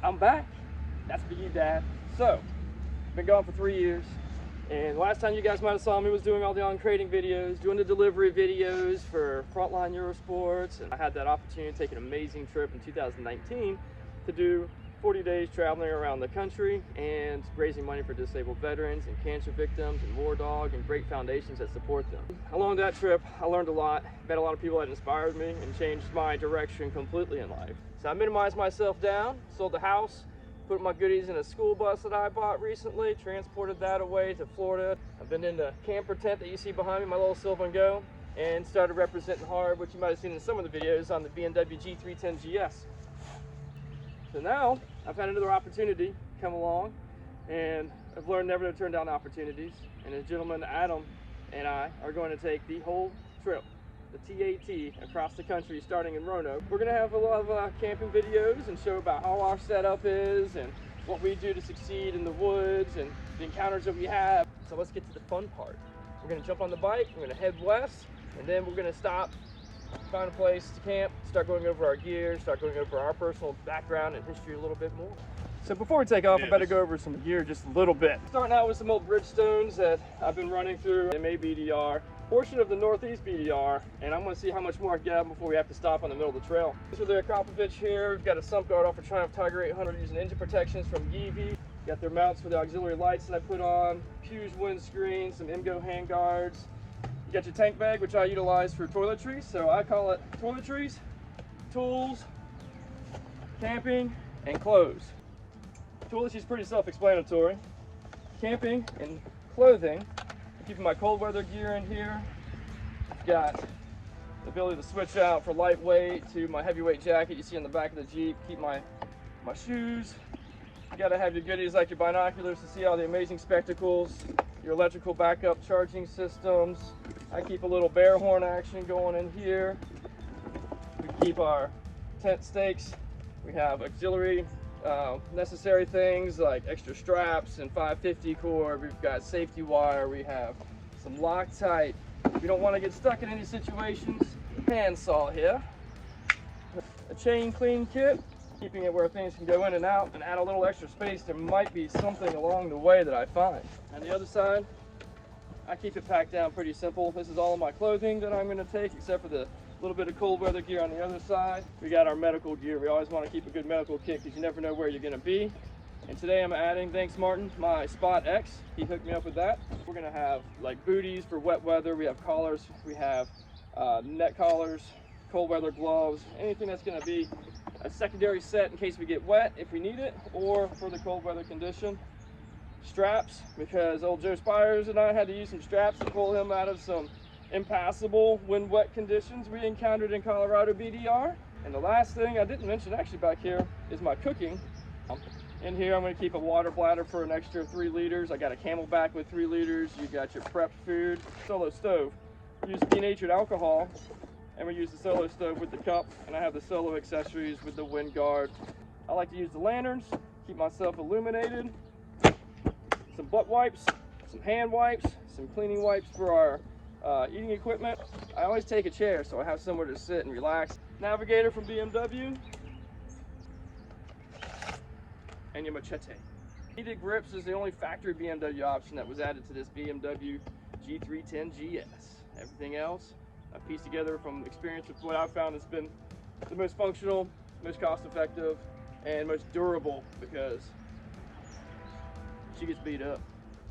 I'm back. That's for you, Dad. So, been gone for 3 years, and the last time you guys might have saw me was doing all the on-crating videos, doing the delivery videos for Frontline Eurosports, and I had that opportunity to take an amazing trip in 2019 to do 40 days traveling around the country and raising money for disabled veterans and cancer victims and War Dog and great foundations that support them. Along that trip, I learned a lot, met a lot of people that inspired me and changed my direction completely in life. So I minimized myself down, sold the house, put my goodies in a school bus that I bought recently, transported that away to Florida. I've been in the camper tent that you see behind me, my little Silver and Go, and started representing hard, which you might have seen in some of the videos, on the BMW G310GS. So now I've had another opportunity come along, and I've learned never to turn down opportunities. And a gentleman, Adam, and I are going to take the whole trip, the TAT, across the country, starting in Roanoke. We're going to have a lot of camping videos and show about how our setup is and what we do to succeed in the woods and the encounters that we have. So let's get to the fun part. We're going to jump on the bike, we're going to head west, and then we're going to stop, find a place to camp, start going over our gear, start going over our personal background and history a little bit more. So before we take off, I better go over some gear just a little bit. Starting out with some old Bridgestones that I've been running through MA BDR, portion of the Northeast BDR, and I'm going to see how much more I get before we have to stop on the middle of the trail. These are the Akropovich here. We've got a sump guard off a Triumph Tiger 800 using engine protections from Yeevee. Got their mounts for the auxiliary lights that I put on, Hughes windscreen, some MGO hand guards. You got your tank bag, which I utilize for toiletries, so I call it toiletries, tools, camping, and clothes. Toiletries is pretty self-explanatory. Camping and clothing, I'm keeping my cold weather gear in here. I've got the ability to switch out for lightweight to my heavyweight jacket you see on the back of the Jeep. Keep my shoes. You gotta have your goodies like your binoculars to see all the amazing spectacles, your electrical backup charging systems. I keep a little bear horn action going in here. We keep our tent stakes. We have auxiliary necessary things like extra straps and 550 cord. We've got safety wire. We have some Loctite. If you don't want to get stuck in any situations, handsaw here. A chain clean kit, keeping it where things can go in and out and add a little extra space. There might be something along the way that I find. On the other side, I keep it packed down pretty simple. This is all of my clothing that I'm going to take, except for the little bit of cold weather gear on the other side. We got our medical gear. We always want to keep a good medical kit because you never know where you're going to be. And today I'm adding, thanks Martin, my Spot X. He hooked me up with that. We're going to have like booties for wet weather. We have collars. We have neck collars, cold weather gloves, anything that's going to be a secondary set in case we get wet if we need it, or for the cold weather condition. Straps, because old Joe Spires and I had to use some straps to pull him out of some impassable when wet conditions we encountered in Colorado BDR. And the last thing I didn't mention actually back here is my cooking. In here I'm going to keep a water bladder for an extra 3 liters. I got a Camelback with 3 liters. You got your prepped food. Solo stove. We use denatured alcohol, and we use the Solo stove with the cup, and I have the Solo accessories with the wind guard. I like to use the lanterns, keep myself illuminated. Some butt wipes, some hand wipes, some cleaning wipes for our eating equipment. I always take a chair so I have somewhere to sit and relax. Navigator from BMW. And your machete. Heated grips is the only factory BMW option that was added to this BMW G310GS. Everything else I pieced together from experience with what I've found has been the most functional, most cost effective, and most durable, because she gets beat up.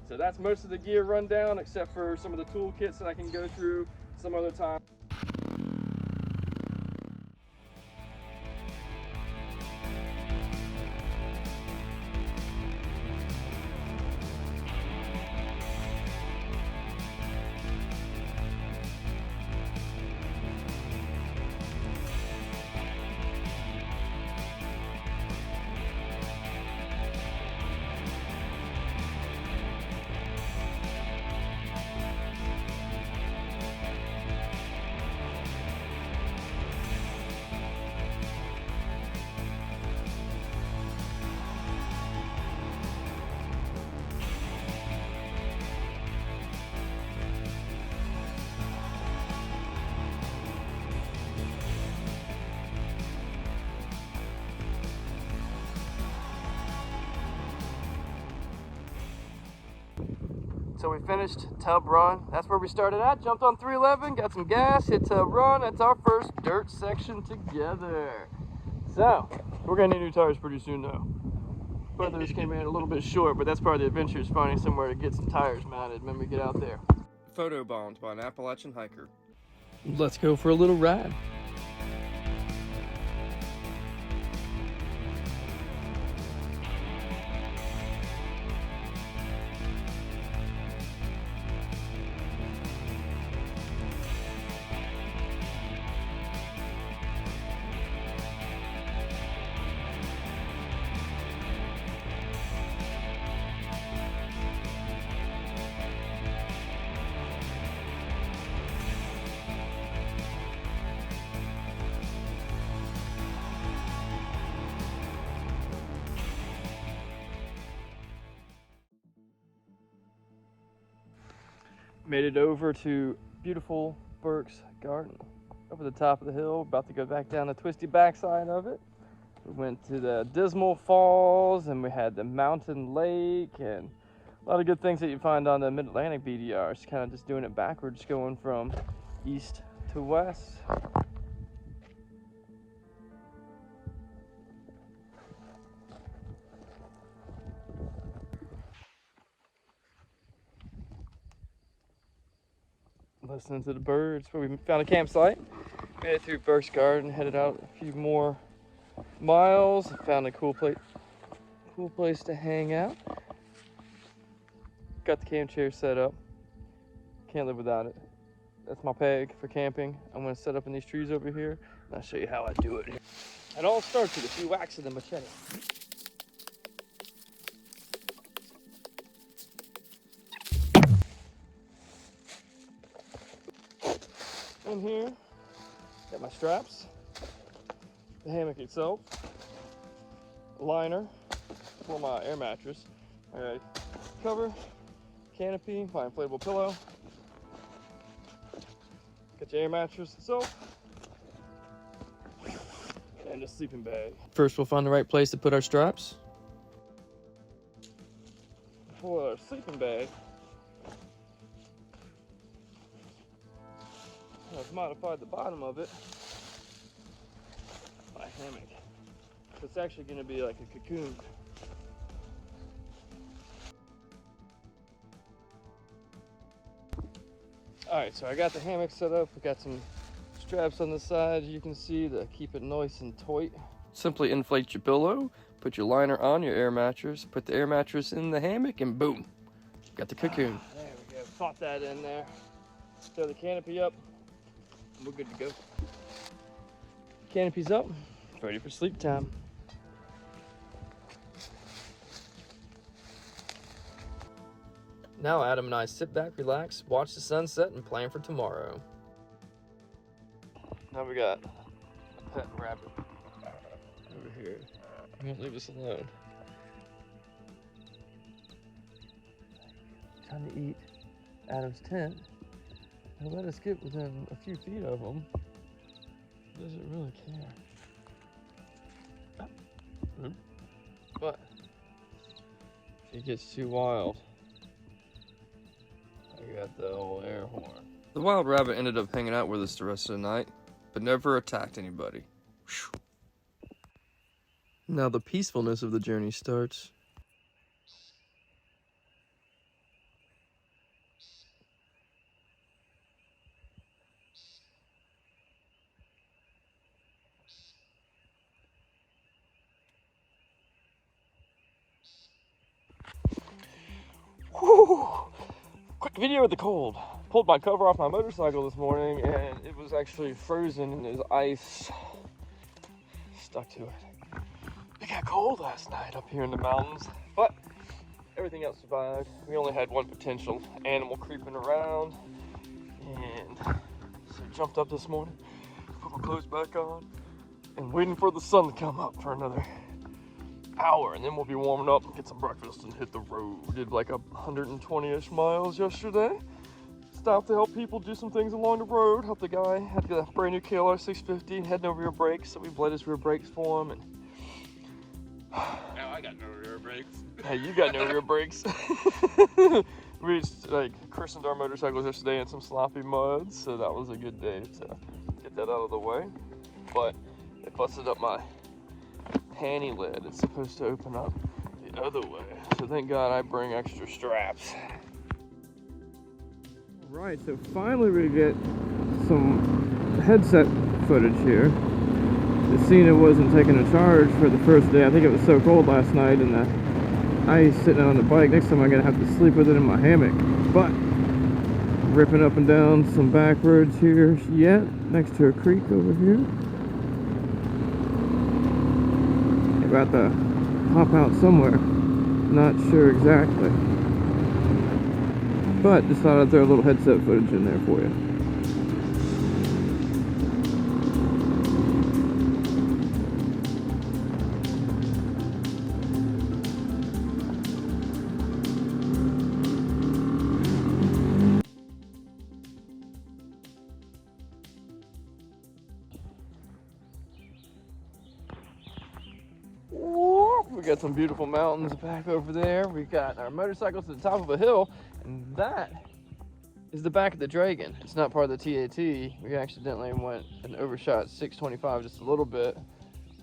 So that's most of the gear rundown, except for some of the tool kits that I can go through some other time. So we finished Tub Run. That's where we started at. Jumped on 311, got some gas, hit Tub Run. That's our first dirt section together. So, we're gonna need new tires pretty soon though. Both of us came in a little bit short, but that's part of the adventure, is finding somewhere to get some tires mounted when we get out there. Photo bombed by an Appalachian hiker. Let's go for a little ride. Made it over to beautiful Burke's Garden. Over the top of the hill, about to go back down the twisty backside of it. We went to the Dismal Falls, and we had the Mountain Lake, and a lot of good things that you find on the Mid-Atlantic BDRs. Kind of just doing it backwards, going from east to west. Listening to the birds. Where we found a campsite, made it through Burke's Garden, headed out a few more miles, found a cool place to hang out. Got the camp chair set up. Can't live without it. That's my peg for camping. I'm going to set up in these trees over here, and I'll show you how I do it. It all starts with a few whacks of the machete. In here, got my straps, the hammock itself, a liner for my air mattress, alright, cover, canopy, my inflatable pillow, got your air mattress itself, and a sleeping bag. First we'll find the right place to put our straps. For our sleeping bag, I've modified the bottom of it by hammock. So it's actually going to be like a cocoon. Alright, so I got the hammock set up. We got some straps on the side, you can see, to keep it nice and tight. Simply inflate your pillow, put your liner on your air mattress, put the air mattress in the hammock, and boom, got the cocoon. There we go, pop that in there. Throw the canopy up. We're good to go. Canopy's up, ready for sleep time. Now Adam and I sit back, relax, watch the sunset, and plan for tomorrow. Now we got a pet rabbit over here. He won't leave us alone. Trying to eat Adam's tent. He'll let us get within a few feet of him. Doesn't really care. But if he gets too wild, I got the old air horn. The wild rabbit ended up hanging out with us the rest of the night, but never attacked anybody. Whew. Now the peacefulness of the journey starts. Whew. Quick video of the cold. Pulled my cover off my motorcycle this morning, and it was actually frozen, and there's ice stuck to it. It got cold last night up here in the mountains, but everything else survived. We only had one potential animal creeping around, and so jumped up this morning, put my clothes back on, and waiting for the sun to come up for another hour, and then we'll be warming up and get some breakfast and hit the road. We did like 120-ish miles yesterday. Stopped to help people do some things along the road. Helped the guy, had a brand new KLR 650 and had no rear brakes, so we bled his rear brakes for him. And now I got no rear brakes. hey, you got no rear brakes. We like christened our motorcycles yesterday in some sloppy mud, so that was a good day to get that out of the way. But it busted up my panty lid. It's supposed to open up the other way, so thank God I bring extra straps. Right, so finally we get some headset footage here. The Cena wasn't taking a charge for the first day. I think it was so cold last night, and the ice sitting on the bike. Next time I'm gonna have to sleep with it in my hammock. But ripping up and down some back roads here yet, next to a creek over here. About to hop out somewhere. Not sure exactly. But just thought I'd throw a little headset footage in there for you. We got some beautiful mountains back over there. We got our motorcycles to the top of a hill, and that is the back of the Dragon. It's not part of the TAT. We accidentally went and overshot 625 just a little bit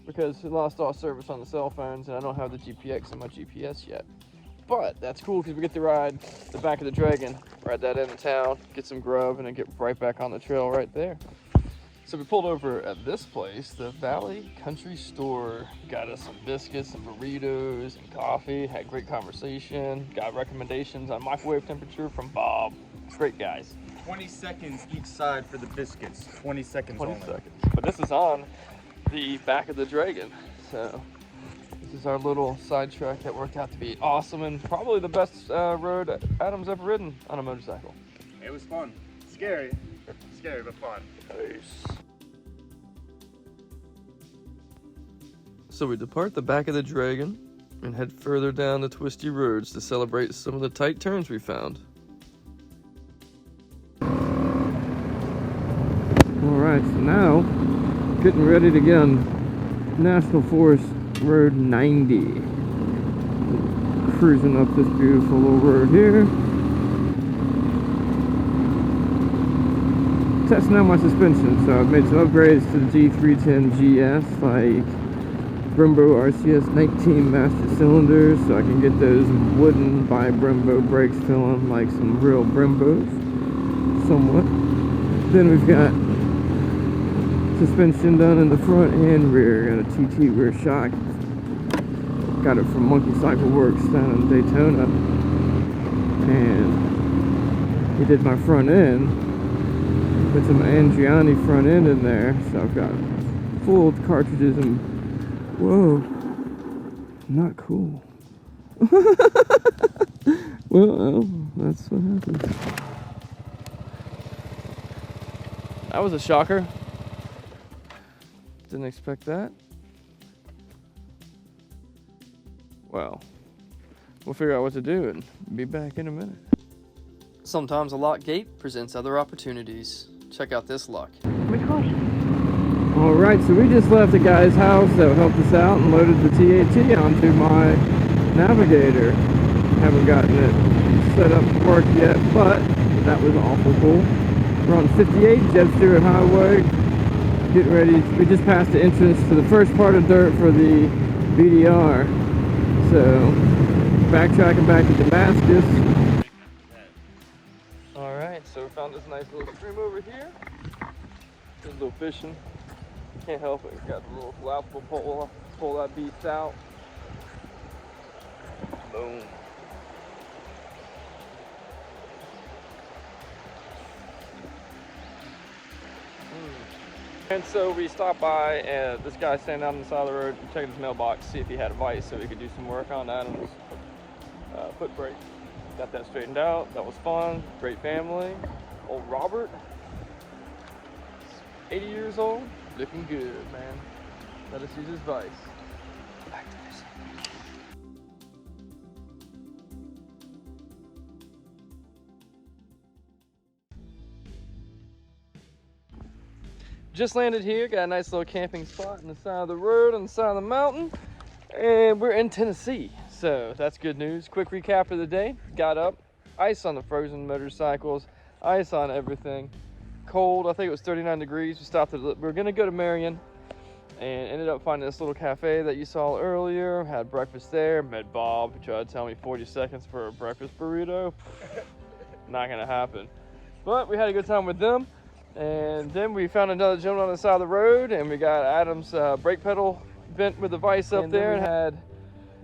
because we lost all service on the cell phones, and I don't have the GPX in my GPS yet. But that's cool because we get to ride the back of the Dragon, ride that into town, get some grub, and then get right back on the trail right there. So we pulled over at this place, the Valley Country Store. Got us some biscuits and burritos and coffee, had great conversation, got recommendations on microwave temperature from Bob. Great guys. 20 seconds each side for the biscuits. 20 seconds 20 only. seconds. But this is on the back of the Dragon. So this is our little sidetrack that worked out to be awesome and probably the best road Adam's ever ridden on a motorcycle. It was fun. Scary. Scary, but fun. Nice. So we depart the back of the Dragon and head further down the twisty roads to celebrate some of the tight turns we found. Alright, so now getting ready to get on National Forest Road 90. Cruising up this beautiful little road here. Testing out my suspension, so I've made some upgrades to the G310GS, like Brembo RCS 19 master cylinders, so I can get those wooden by Brembo brakes feeling like some real Brembos, somewhat. Then we've got suspension done in the front and rear. Got a TT rear shock. Got it from Monkey Cycle Works down in Daytona, and he did my front end. Put some Andriani front end in there, so I've got full cartridges and whoa, not cool. Well, that's what happens. That was a shocker. Didn't expect that. Well, we'll figure out what to do and be back in a minute. Sometimes a locked gate presents other opportunities. Check out this luck. Alright, so we just left a guy's house that helped us out and loaded the TAT onto my Navigator. Haven't gotten it set up to work yet, but that was awful cool. We're on 58 Jeb Stewart Highway. Getting ready. We just passed the entrance to the first part of dirt for the BDR. So, backtracking back to Damascus. Alright, so we found this nice little stream over here. There's a little fishing. Can't help it. Got the little collapsible pole. Pull that beast out. Boom. And so we stopped by, and this guy standing out on the side of the road, checking his mailbox, see if he had advice so we could do some work on Adam's foot brake. Got that straightened out. That was fun. Great family. Old Robert, 80 years old, looking good, man. Let us use his advice. Back to this. Just landed here, got a nice little camping spot on the side of the road, on the side of the mountain, and we're in Tennessee, so that's good news. Quick recap of the day. Got up, ice on the frozen motorcycles, ice on everything. Cold, I think it was 39 degrees. We stopped at, we were gonna go to Marion and ended up finding this little cafe that you saw earlier. Had breakfast there, met Bob, who tried to tell me 40 seconds for a breakfast burrito. Not gonna happen. But we had a good time with them. And then we found another gentleman on the side of the road, and we got Adam's brake pedal bent with the vise up there, and had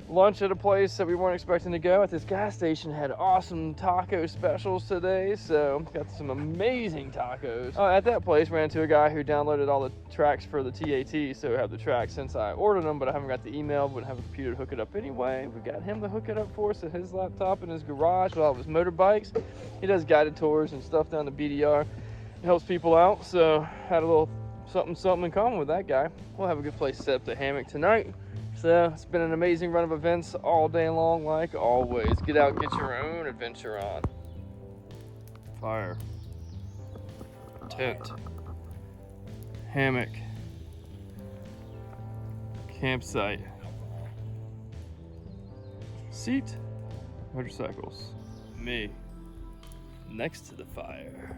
lunch at a place that we weren't expecting to go. At this gas station had awesome taco specials today, so got some amazing tacos. At that place ran into a guy who downloaded all the tracks for the TAT, so we have the tracks since I ordered them, but I haven't got the email, wouldn't have a computer to hook it up anyway. We got him to hook it up for us at his laptop in his garage with all of his motorbikes. He does guided tours and stuff down the BDR. It helps people out, so had a little something in common with that guy. We'll have a good place set up the hammock tonight. So it's been an amazing run of events all day long, like always. Get out, get your own adventure on. Fire, tent, hammock, campsite, seat, motorcycles, me, next to the fire.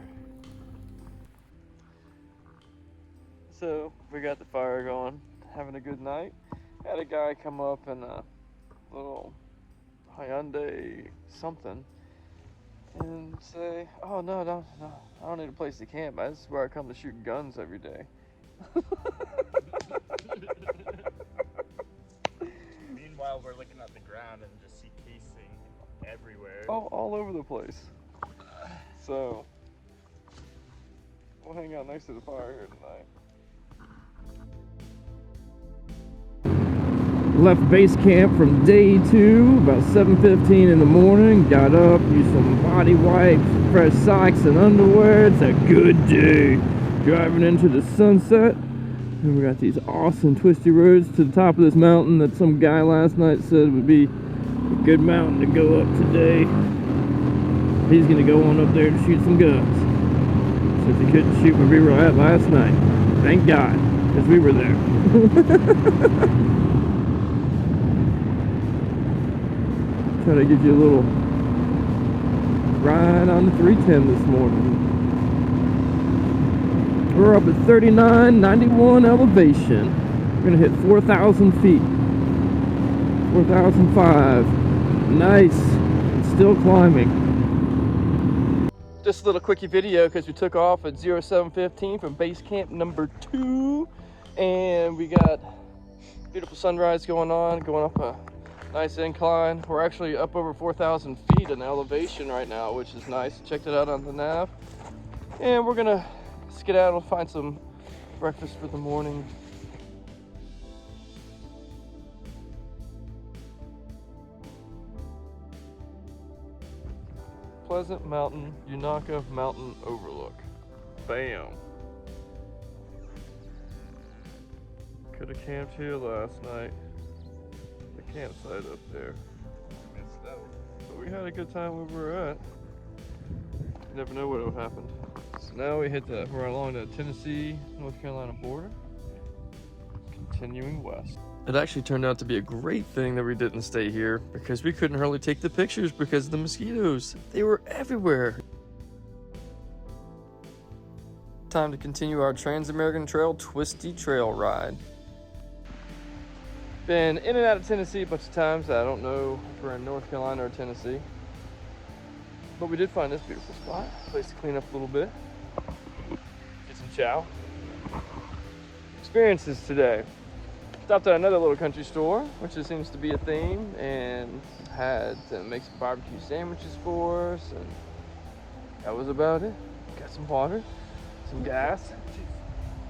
So we got the fire going, having a good night. Had a guy come up in a little Hyundai something and say, oh no, I don't need a place to camp. This is where I come to shoot guns every day. Meanwhile, we're looking at the ground and just see casing everywhere. Oh, all over the place. So we'll hang out next to the fire here tonight. Left base camp from day 2, about 7:15 in the morning. Got up, used some body wipes, fresh socks and underwear. It's a good day. Driving into the sunset. And we got these awesome twisty roads to the top of this mountain that some guy last night said would be a good mountain to go up today. He's gonna go on up there to shoot some guns, since he couldn't shoot where we were at last night. Thank God, because we were there. Try to give you a little ride on the 310 this morning. We're up at 3991 elevation. We're gonna hit 4,000 feet. 4,005. Nice. It's still climbing. Just a little quickie video because we took off at 0715 from base camp number 2, and we got beautiful sunrise going on, going up a nice incline. We're actually up over 4,000 feet in elevation right now, which is nice. Checked it out on the nav. And we're gonna skedaddle, find some breakfast for the morning. Pleasant Mountain, Yanaka Mountain Overlook. Bam. Could have camped here last night. Campsite up there. But we had a good time where we were at. You never know what will happen. So now we're along the Tennessee, North Carolina border, continuing west. It actually turned out to be a great thing that we didn't stay here, because we couldn't hardly take the pictures because of the mosquitoes. They were everywhere. Time to continue our Trans-American Trail Twisty Trail ride. Been in and out of Tennessee a bunch of times. I don't know if we're in North Carolina or Tennessee. But we did find this beautiful spot. Place to clean up a little bit. Get some chow. Experiences today. Stopped at another little country store, which just seems to be a theme, and had to make some barbecue sandwiches for us, and that was about it. Got some water, some gas.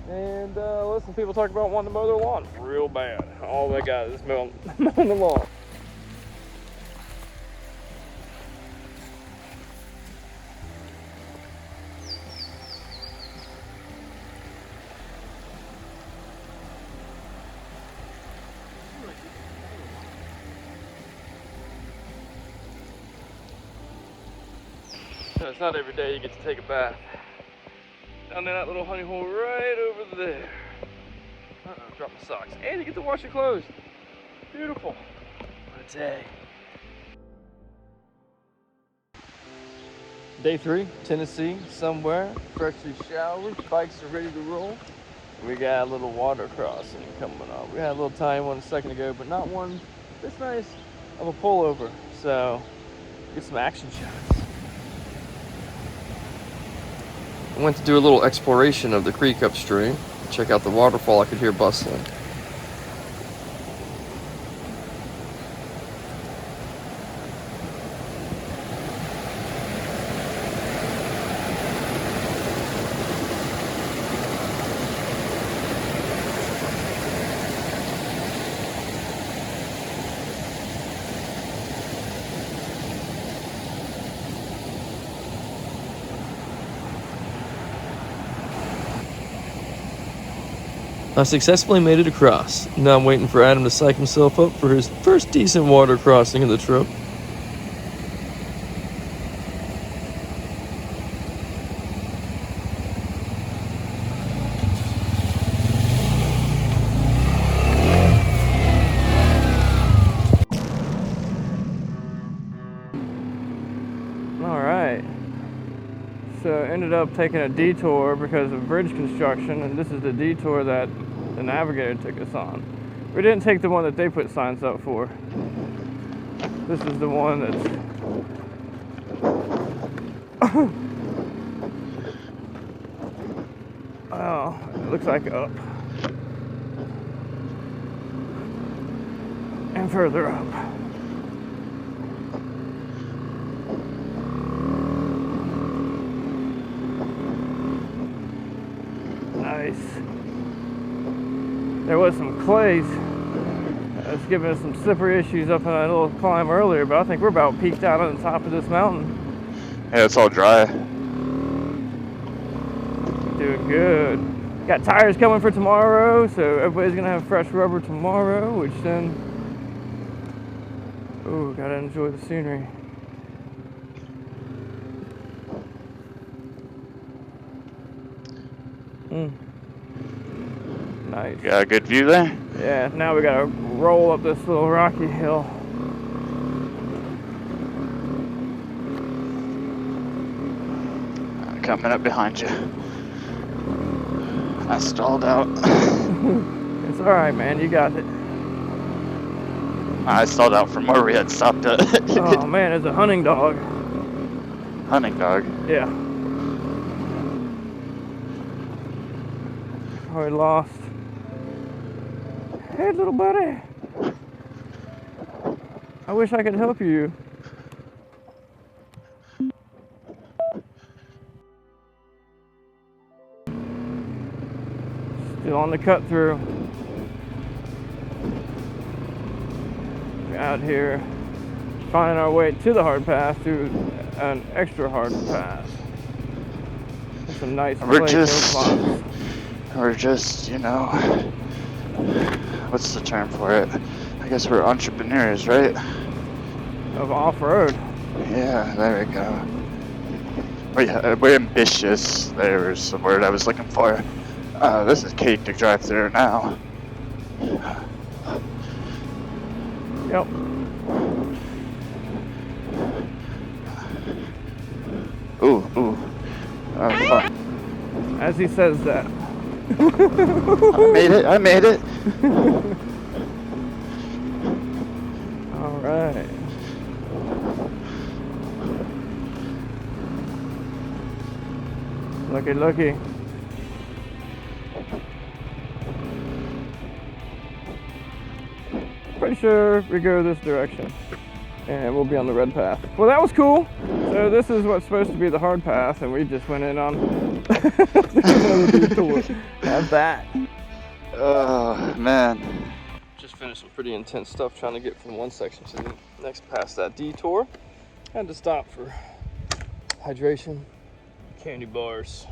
And listen, people talk about wanting to mow their lawn real bad. All they got is mowing the lawn. So it's not every day you get to take a bath. Down in that little honey hole right over there. Drop my socks. And you get to wash your clothes. Beautiful. What a day. Day 3, Tennessee, somewhere. Freshly showered, bikes are ready to roll. We got a little water crossing coming up. We had a little tiny one a second ago, but not one this nice of a pullover. So, get some action shots. I went to do a little exploration of the creek upstream. Check out the waterfall I could hear bustling. I successfully made it across. Now I'm waiting for Adam to psych himself up for his first decent water crossing of the trip. Alright. So ended up taking a detour because of bridge construction, and this is the detour that the Navigator took us on. We didn't take the one that they put signs up for. This is the one that's oh, it looks like up and further up. Nice. There was some clays that's giving us some slippery issues up on that little climb earlier, but I think we're about peaked out on the top of this mountain. Yeah, it's all dry. Doing good. Got tires coming for tomorrow, so everybody's gonna have fresh rubber tomorrow, which then, oh, gotta enjoy the scenery. Nice. You got a good view there? Yeah, now we gotta roll up this little rocky hill. Coming up behind you. I stalled out. It's alright, man, you got it. I stalled out from where we had stopped at. Oh man, it's a hunting dog. Hunting dog? Yeah. Oh, we lost. Hey, little buddy. I wish I could help you. Still on the cut through. We're out here finding our way to the hard path through an extra hard path. There's some nice We're just, you know, what's the term for it? I guess we're entrepreneurs, right? Of off-road. Yeah, there we go. We're ambitious. There was the word I was looking for. This is cake to drive through now. Yep. Ooh. Fuck. As he says that. I made it. All right. Looky. Pretty sure we go this direction and we'll be on the red path. Well, that was cool. So this is what's supposed to be the hard path, and we just went in on another detour. Have that. Oh, man. Just finished some pretty intense stuff trying to get from one section to the next past that detour. Had to stop for hydration, candy bars.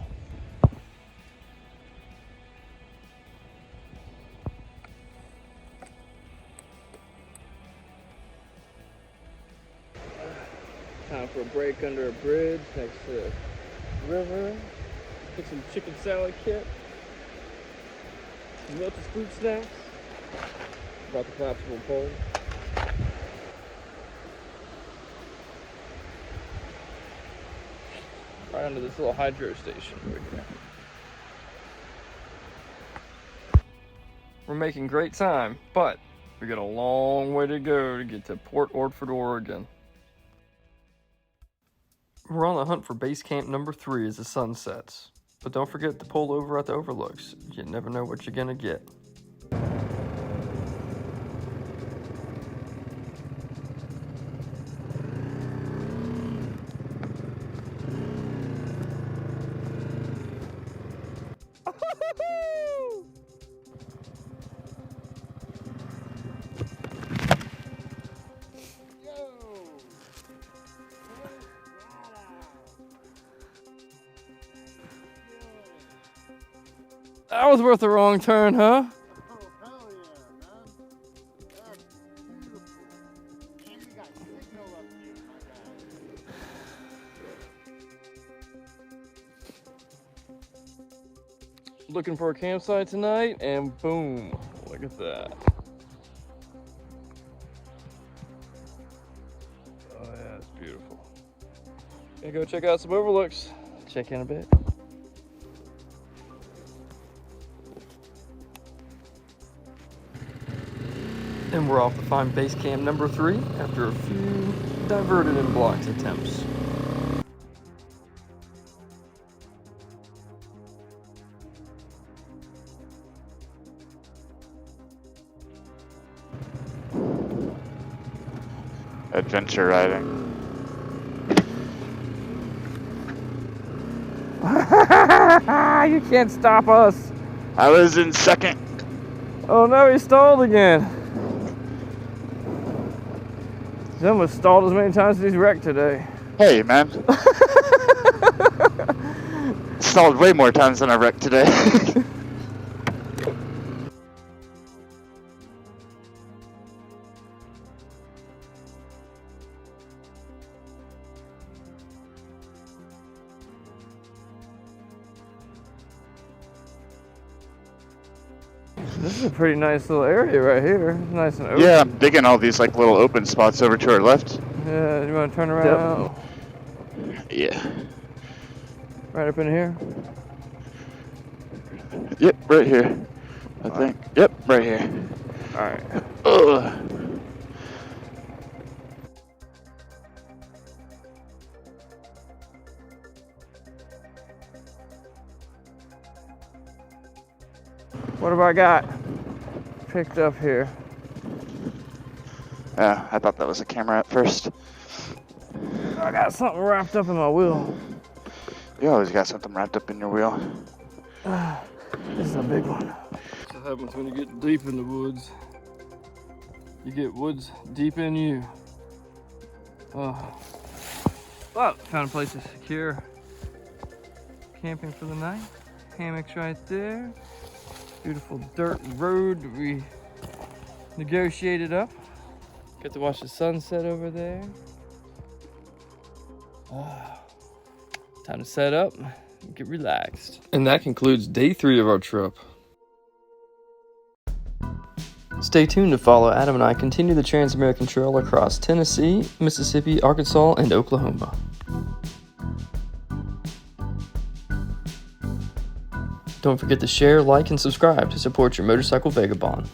Time for a break under a bridge next to the river. Get some chicken salad kit. Some Milton's food snacks. Brought the collapsible pole. down to this little hydro station over here. We're making great time, but we got a long way to go to get to Port Orford, Oregon. We're on the hunt for base camp number 3 as the sun sets. But don't forget to pull over at the overlooks. You never know what you're gonna get. That was worth a wrong turn, huh? Oh, hell yeah, man. That's beautiful. And we got signal up here, my guy. Looking for a campsite tonight, and boom, look at that. Oh yeah, it's beautiful. Gonna go check out some overlooks. Check in a bit. And we're off to find base camp number 3 after a few diverted and blocked attempts. Adventure riding. You can't stop us. I was in second. Oh no, he stalled again. He's almost stalled as many times as he's wrecked today. Hey, man. Stalled way more times than I wrecked today. This is a pretty nice little area right here. It's nice and open. Yeah, I'm digging all these like little open spots over to our left. Yeah, you want to turn around? Yep. Yeah. Right up in here? Yep, right here. I think. Yep, right here. Alright. Ugh. What have I got picked up here? Yeah, I thought that was a camera at first. I got something wrapped up in my wheel. You always got something wrapped up in your wheel. This is a big one. What happens when you get deep in the woods? You get woods deep in you. Oh. Well, found a place to secure camping for the night. Hammocks right there. Beautiful dirt road we negotiated up. Get to watch the sunset over there. Time to set up and get relaxed. And that concludes day 3 of our trip. Stay tuned to follow Adam and I continue the Trans-American Trail across Tennessee, Mississippi, Arkansas, and Oklahoma. Don't forget to share, like, and subscribe to support your motorcycle vagabond.